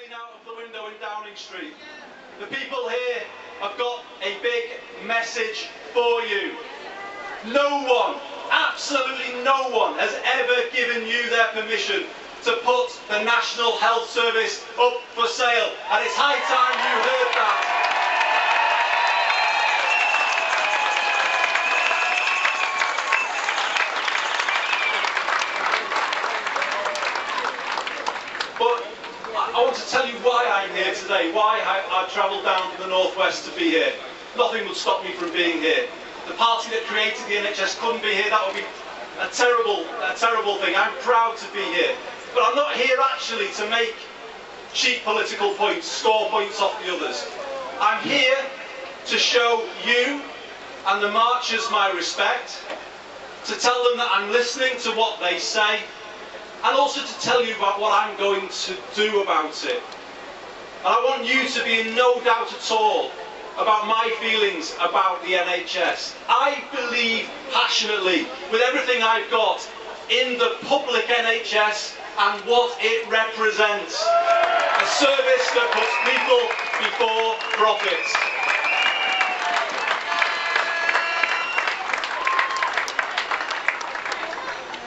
looking out of the window in Downing Street. The people here have got a big message for you. No one, absolutely no one, has ever given you their permission to put the National Health Service up for sale, and it's high time you heard that. But I want to tell you why I'm here today, why I've travelled down to the northwest to be here. Nothing would stop me from being here. The party that created the NHS couldn't be here. That would be a terrible thing. I'm proud to be here. But I'm not here actually to make cheap political points, score points off the others. I'm here to show you and the marchers my respect, to tell them that I'm listening to what they say, and also to tell you about what I'm going to do about it. And I want you to be in no doubt at all about my feelings about the NHS. I believe passionately, with everything I've got, in the public NHS and what it represents. A service that puts people before profits.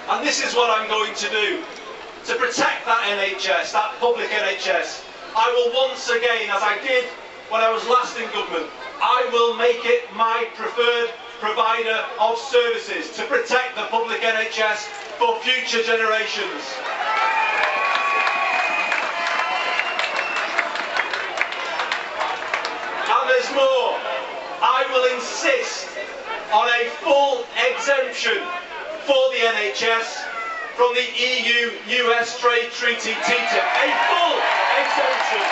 And this is what I'm going to do. To protect that NHS, that public NHS, I will once again, as I did when I was last in government, I will make it my preferred provider of services to protect the public NHS for future generations. And there's more. I will insist on a full exemption for the NHS from the EU-US Trade Treaty TTIP. A full exemption.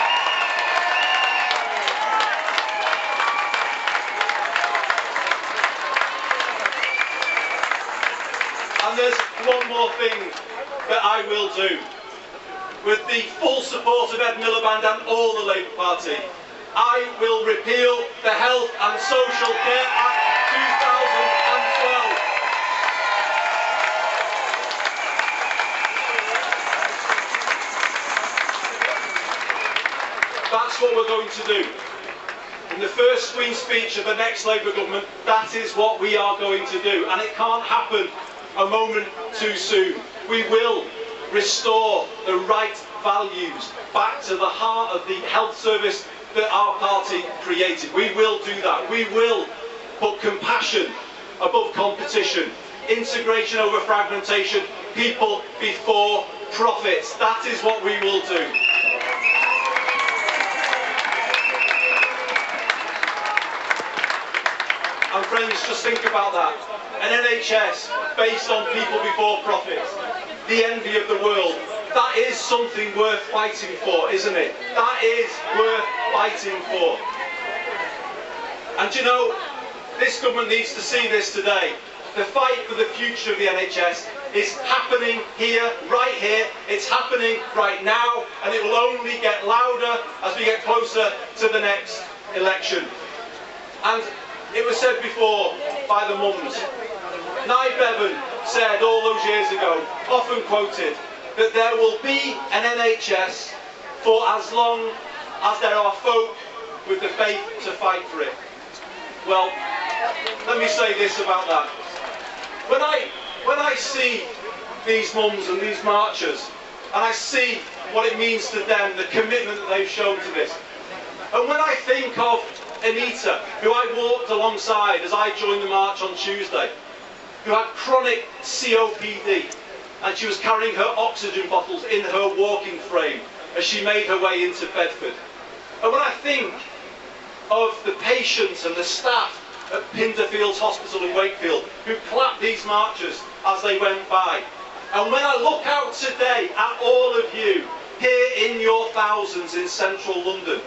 And there's one more thing that I will do. With the full support of Ed Miliband and all the Labour Party, I will repeal the Health and Social Care Act 2012. That's what we're going to do. In the first Queen speech of the next Labour government, that is what we are going to do. And it can't happen a moment too soon. We will restore the right values back to the heart of the health service that our party created. We will do that. We will put compassion above competition, integration over fragmentation, people before profits. That is what we will do. And friends, just think about that. An NHS based on people before profits, the envy of the world. That is something worth fighting for, isn't it? That is worth fighting for. And you know, this government needs to see this today. The fight for the future of the NHS is happening here, right here. It's happening right now, and it will only get louder as we get closer to the next election. And it was said before by the mums. Nye Bevan said all those years ago, often quoted, that there will be an NHS for as long as there are folk with the faith to fight for it. Well, let me say this about that. When I see these mums and these marchers, and I see what it means to them, the commitment that they've shown to this, and when I think of Anita, who I walked alongside as I joined the march on Tuesday, who had chronic COPD, and she was carrying her oxygen bottles in her walking frame as she made her way into Bedford. And when I think of the patients and the staff at Pinderfields Hospital in Wakefield who clapped these marchers as they went by, and when I look out today at all of you here in your thousands in central London,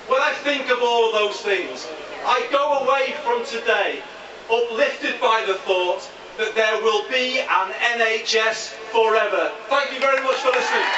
when I think of all of those things, I go away from today uplifted by the thought that there will be an NHS forever. Thank you very much for listening.